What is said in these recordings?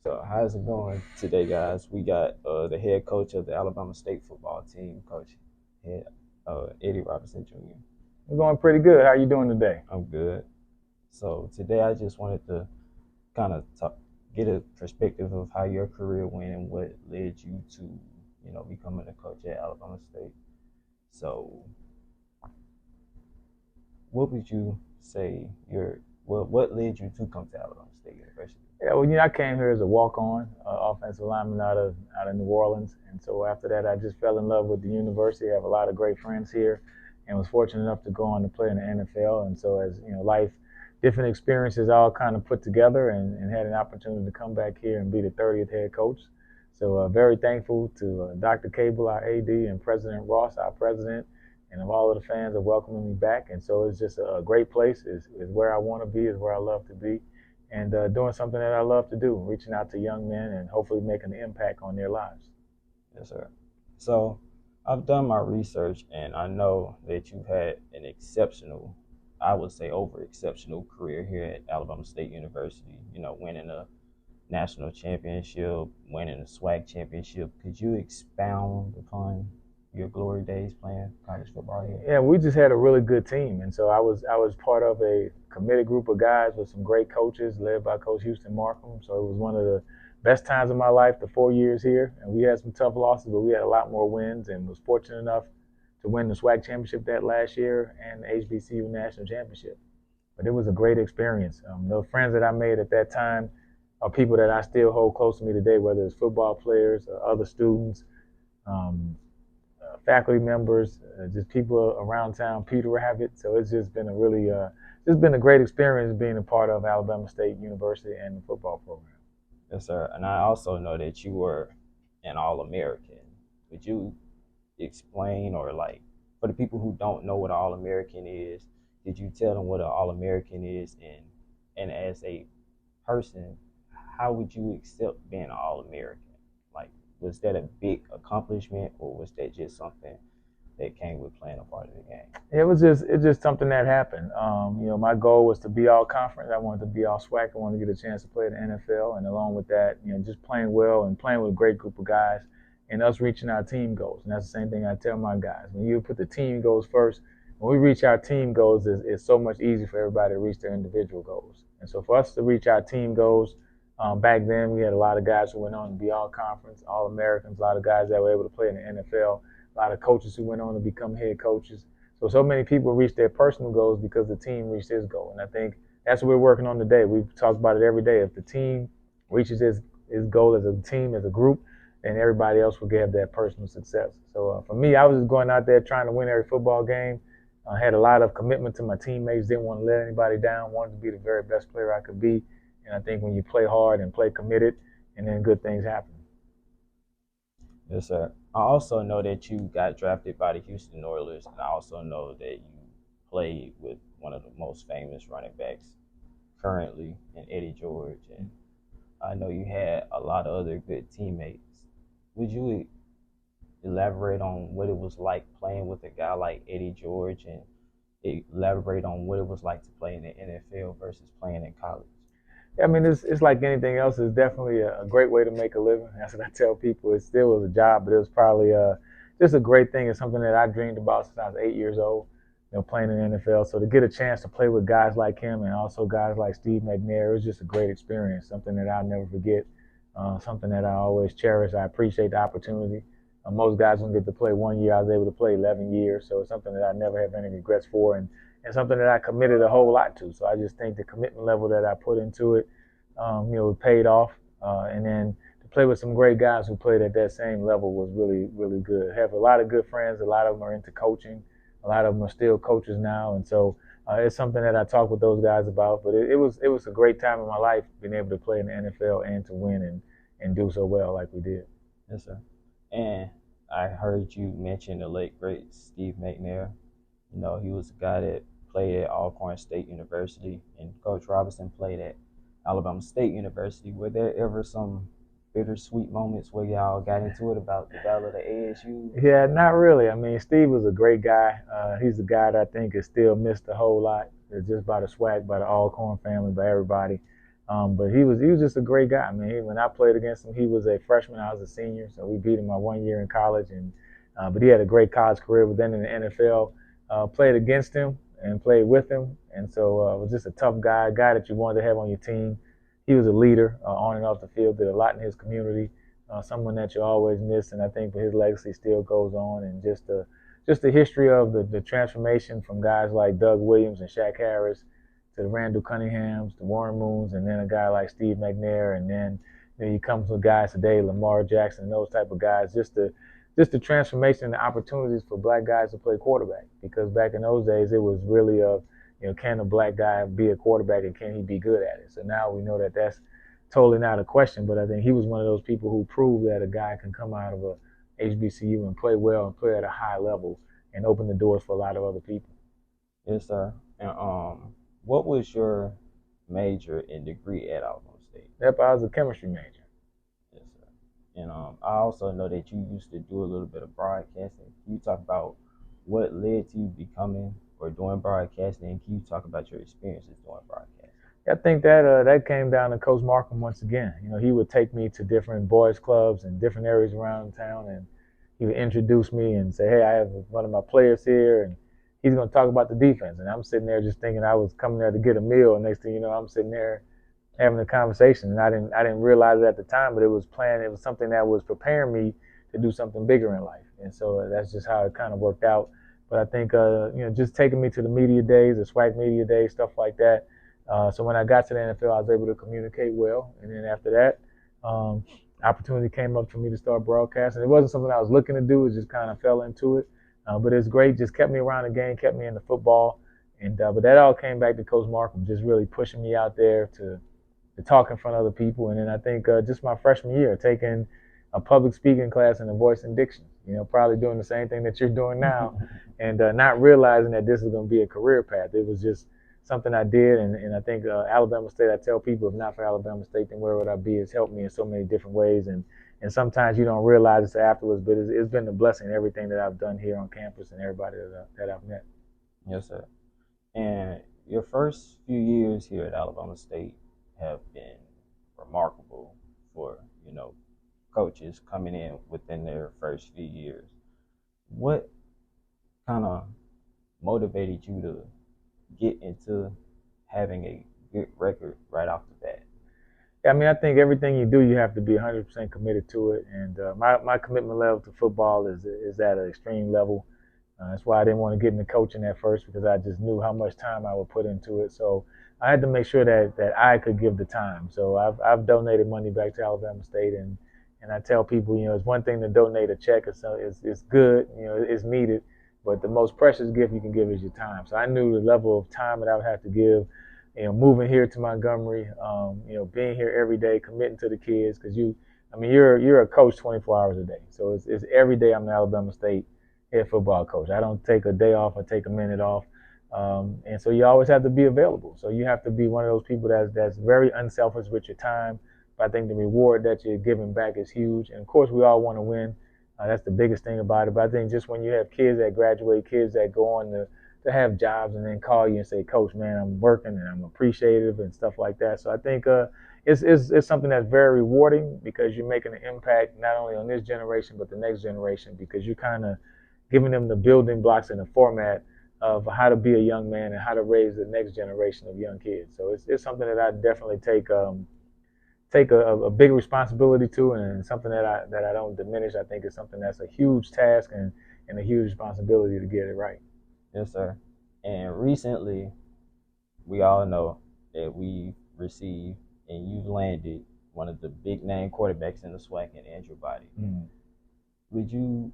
So how's it going today, guys? We got the head coach of the Alabama State football team, Coach head, Eddie Robinson Jr. I'm going pretty good. How are you doing today? I'm good. So today I just wanted to kind of get a perspective of how your career went and what led you to, becoming a coach at Alabama State. So what would you say what led you to come to Alabama State University? Yeah, well, I came here as a walk-on offensive lineman out of New Orleans, and so after that, I just fell in love with the university. I have a lot of great friends here, and was fortunate enough to go on to play in the NFL. And so, as life, different experiences all kind of put together, and had an opportunity to come back here and be the 30th head coach. So, very thankful to Dr. Cable, our AD, and President Ross, our president, and of all of the fans of welcoming me back. And so, it's just a great place. Is where I want to be. Is where I love to be, and doing something that I love to do, reaching out to young men and hopefully making an impact on their lives. Yes, sir. So I've done my research and I know that you've had an exceptional, I would say over exceptional career here at Alabama State University, winning a national championship, winning a SWAC championship. Could you expound upon your glory days playing college football here? Yeah, we just had a really good team, and so I was part of a committed group of guys with some great coaches, led by Coach Houston Markham. So it was one of the best times of my life, the 4 years here, and we had some tough losses, but we had a lot more wins, and was fortunate enough to win the SWAC championship that last year and the HBCU national championship. But it was a great experience. The friends that I made at that time are people that I still hold close to me today, whether it's football players or other students. Um, Faculty members, just people around town, Peter Rabbit. So it's just been just been a great experience being a part of Alabama State University and the football program. Yes, sir. And I also know that you were an All American. Would you explain or like for the people who don't know what an All American is, did you tell them what an All American is and as a person, how would you accept being an All American? Like was that a big accomplishment or was that just something that came with playing a part of the game? It's just something that happened. My goal was to be all conference. I wanted to be all SWAC. I wanted to get a chance to play in the NFL, and along with that, just playing well and playing with a great group of guys, and us reaching our team goals. And that's the same thing I tell my guys. When you put the team goals first, when we reach our team goals, it's so much easier for everybody to reach their individual goals. And so for us to reach our team goals, back then we had a lot of guys who went on to be all conference, all Americans, a lot of guys that were able to play in the NFL, a lot of coaches who went on to become head coaches. So many people reached their personal goals because the team reached its goal. And I think that's what we're working on today. We talk about it every day. If the team reaches its goal as a team, as a group, then everybody else will get that personal success. So for me, I was just going out there trying to win every football game. I had a lot of commitment to my teammates, didn't want to let anybody down, wanted to be the very best player I could be. And I think when you play hard and play committed, and then good things happen. Yes, sir. I also know that you got drafted by the Houston Oilers, and I also know that you played with one of the most famous running backs currently in Eddie George, and I know you had a lot of other good teammates. Would you elaborate on what it was like playing with a guy like Eddie George and elaborate on what it was like to play in the NFL versus playing in college? I mean, it's like anything else. It's definitely a great way to make a living. That's what I tell people. It still was a job, but it was probably just a great thing. It's something that I dreamed about since I was 8 years old, playing in the NFL. So to get a chance to play with guys like him and also guys like Steve McNair, it was just a great experience. Something that I'll never forget. Something that I always cherish. I appreciate the opportunity. Most guys don't get to play 1 year. I was able to play 11 years, so it's something that I never have any regrets for. And something that I committed a whole lot to. So I just think the commitment level that I put into it, paid off. And then to play with some great guys who played at that same level was really, really good. I have a lot of good friends. A lot of them are into coaching. A lot of them are still coaches now. And so it's something that I talk with those guys about. But it was a great time in my life being able to play in the NFL and to win and do so well like we did. Yes, sir. And I heard you mention the late great Steve McNair. He was a guy that played at Alcorn State University, and Coach Robinson played at Alabama State University. Were there ever some bittersweet moments where y'all got into it about the battle of the ASU? Yeah, not really. I mean, Steve was a great guy. He's a guy that I think is still missed a whole lot. Just by the swag, by the Alcorn family, by everybody. But he was just a great guy. I mean, when I played against him, he was a freshman. I was a senior, so we beat him my 1 year in college. And but he had a great college career. But then in the NFL, played against him and played with him, and so was just a tough guy, a guy that you wanted to have on your team. He was a leader on and off the field. Did a lot in his community. Someone that you always miss, and I think his legacy still goes on. And just the history of the transformation from guys like Doug Williams and Shaq Harris to the Randall Cunninghams, the Warren Moons, and then a guy like Steve McNair, and then you come to guys today, Lamar Jackson, and those type of guys. Just the transformation and the opportunities for black guys to play quarterback. Because back in those days, it was really can a black guy be a quarterback and can he be good at it? So now we know that that's totally not a question. But I think he was one of those people who proved that a guy can come out of a HBCU and play well and play at a high level and open the doors for a lot of other people. Yes, sir. And what was your major and degree at Alabama State? Yep, I was a chemistry major. Yes, sir. And I also know that you used to do a little bit of broadcasting. Can you talk about what led to you becoming or doing broadcasting? And can you talk about your experiences doing broadcasting? I think that came down to Coach Markham once again. He would take me to different boys clubs and different areas around town, and he would introduce me and say, "Hey, I have one of my players here, and he's going to talk about the defense." And I'm sitting there just thinking I was coming there to get a meal, and next thing you know, I'm sitting there having a conversation, and I didn't realize it at the time, but it was planned. It was something that was preparing me to do something bigger in life, and so that's just how it kind of worked out. But I think just taking me to the media days, the SWAC media days, stuff like that. So when I got to the NFL, I was able to communicate well, and then after that, opportunity came up for me to start broadcasting. It wasn't something I was looking to do; it just kind of fell into it. But it's great; just kept me around the game, kept me into football, and but that all came back to Coach Markham, just really pushing me out there to talk in front of other people. And then I think just my freshman year, taking a public speaking class and a voice and diction. Probably doing the same thing that you're doing now, and not realizing that this is going to be a career path. It was just something I did, and I think Alabama State. I tell people, if not for Alabama State, then where would I be? It's helped me in so many different ways, and sometimes you don't realize it afterwards, but it's been a blessing. Everything that I've done here on campus and everybody that I've met. Yes, sir. And your first few years here at Alabama State have been remarkable for coaches coming in within their first few years. What kind of motivated you to get into having a good record right off the bat? I mean, I think everything you do, you have to be 100% committed to it. And my commitment level to football is at an extreme level. That's why I didn't want to get into coaching at first, because I just knew how much time I would put into it. So I had to make sure that I could give the time. So I've donated money back to Alabama State, and I tell people, it's one thing to donate a check. It's good, it's needed, but the most precious gift you can give is your time. So I knew the level of time that I would have to give, moving here to Montgomery, being here every day, committing to the kids, because you're a coach 24 hours a day. So it's every day I'm an Alabama State head football coach. I don't take a day off or take a minute off. And so you always have to be available. So you have to be one of those people that's very unselfish with your time. But I think the reward that you're giving back is huge. And of course, we all want to win. That's the biggest thing about it. But I think just when you have kids that graduate, kids that go on to have jobs and then call you and say, "Coach, man, I'm working and I'm appreciative," and stuff like that. So I think it's something that's very rewarding, because you're making an impact not only on this generation but the next generation, because you're kind of giving them the building blocks and the format of how to be a young man and how to raise the next generation of young kids. So it's something that I definitely take a big responsibility to, and something that I don't diminish. I think it's something that's a huge task and a huge responsibility to get it right. Yes, sir. And recently, we all know that we received and you landed one of the big name quarterbacks in the SWAC, in Andrew Body. Mm. Would you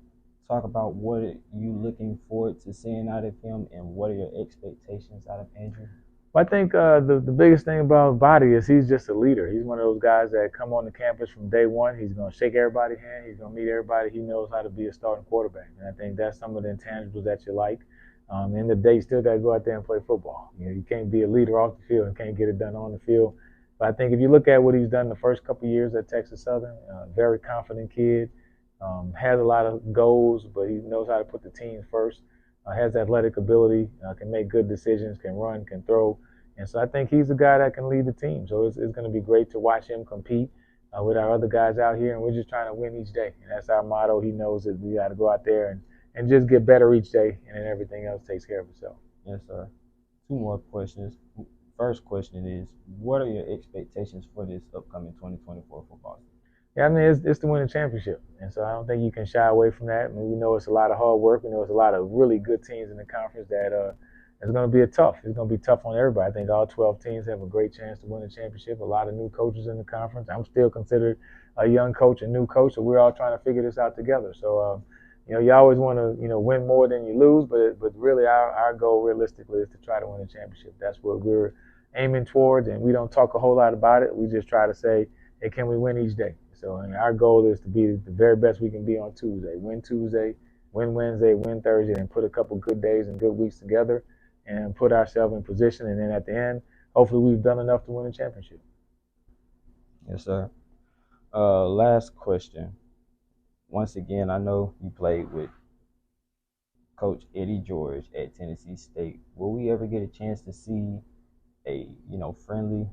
talk about what are you looking forward to seeing out of him, and what are your expectations out of Andrew? Well, I think the biggest thing about Body is he's just a leader. He's one of those guys that come on the campus from day one. He's going to shake everybody's hand. He's going to meet everybody. He knows how to be a starting quarterback. And I think that's some of the intangibles that you like. In the end of the day, you still got to go out there and play football. You can't be a leader off the field and can't get it done on the field. But I think if you look at what he's done the first couple of years at Texas Southern, very confident kid, has a lot of goals, but he knows how to put the team first, has athletic ability, can make good decisions, can run, can throw. And so I think he's the guy that can lead the team. So it's going to be great to watch him compete with our other guys out here. And we're just trying to win each day. And that's our motto. He knows that we got to go out there and just get better each day. And then everything else takes care of itself. Yes, sir. Two more questions. First question is, what are your expectations for this upcoming 2024 football season? Yeah, I mean, it's to win a championship. And so I don't think you can shy away from that. I mean, we know it's a lot of hard work. We know it's a lot of really good teams in the conference that it's going to be tough. It's going to be tough on everybody. I think all 12 teams have a great chance to win a championship. A lot of new coaches in the conference. I'm still considered a young coach, a new coach, so we're all trying to figure this out together. So, you always want to, win more than you lose, but really our goal realistically is to try to win a championship. That's what we're aiming towards, and we don't talk a whole lot about it. We just try to say, hey, can we win each day? So our goal is to be the very best we can be on Tuesday. Win Tuesday, win Wednesday, win Thursday, and put a couple good days and good weeks together and put ourselves in position. And then at the end, hopefully we've done enough to win a championship. Yes, sir. Last question. Once again, I know you played with Coach Eddie George at Tennessee State. Will we ever get a chance to see a friendly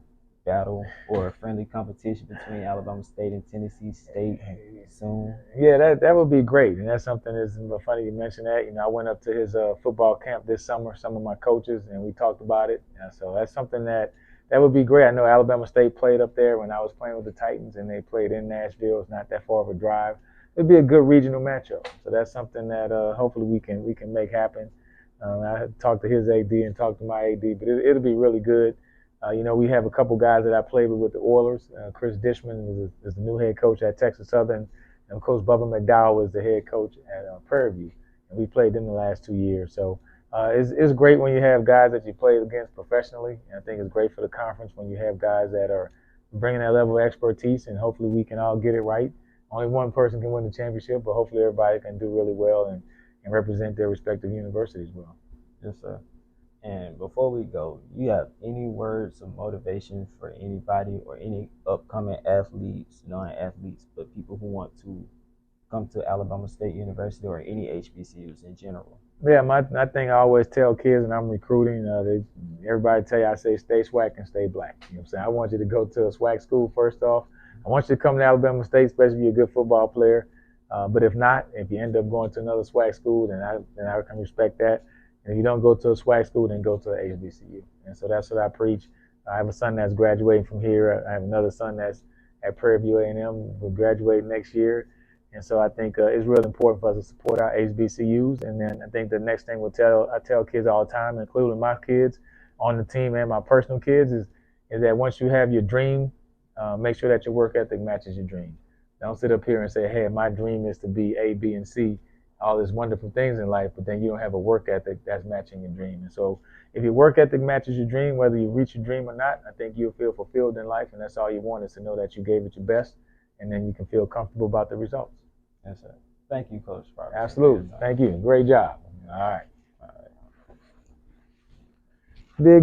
battle or a friendly competition between Alabama State and Tennessee State soon? Yeah, that would be great, and that's something that's funny you mentioned that. I went up to his football camp this summer, some of my coaches, and we talked about it. So that's something that would be great. I know Alabama State played up there when I was playing with the Titans, and they played in Nashville. It's not that far of a drive. It'd be a good regional matchup. So that's something that hopefully we can make happen. I talked to his AD and talked to my AD, but it'll be really good. We have a couple guys that I played with the Oilers. Chris Dishman is the new head coach at Texas Southern, and Coach Bubba McDowell was the head coach at Prairie View, and we played them the last 2 years. So it's great when you have guys that you played against professionally, and I think it's great for the conference when you have guys that are bringing that level of expertise, and hopefully we can all get it right. Only one person can win the championship, but hopefully everybody can do really well and represent their respective universities well. Yes, sir. And before we go, you have any words of motivation for anybody or any upcoming athletes, non-athletes, but people who want to come to Alabama State University or any HBCUs in general? Yeah, my thing I always tell kids, and I'm recruiting, everybody tell you, I say stay SWAC and stay black. You know what I'm saying? I want you to go to a SWAC school first off. I want you to come to Alabama State, especially if you're a good football player. But if not, if you end up going to another SWAC school, then I can respect that. And if you don't go to a SWAC school, then go to a HBCU. And so that's what I preach. I have a son that's graduating from here. I have another son that's at Prairie View A&M, will graduate next year. And so I think it's really important for us to support our HBCUs. And then I think the next thing I tell kids all the time, including my kids on the team and my personal kids, is that once you have your dream, make sure that your work ethic matches your dream. Don't sit up here and say, hey, my dream is to be A, B, and C, all these wonderful things in life, but then you don't have a work ethic that's matching your dream. And so if your work ethic matches your dream, whether you reach your dream or not, I think you'll feel fulfilled in life, and that's all you want, is to know that you gave it your best, and then you can feel comfortable about the results. Yes, sir. Thank you, Coach Sparks. Absolutely. Thank you. Great job. All right. All right. Big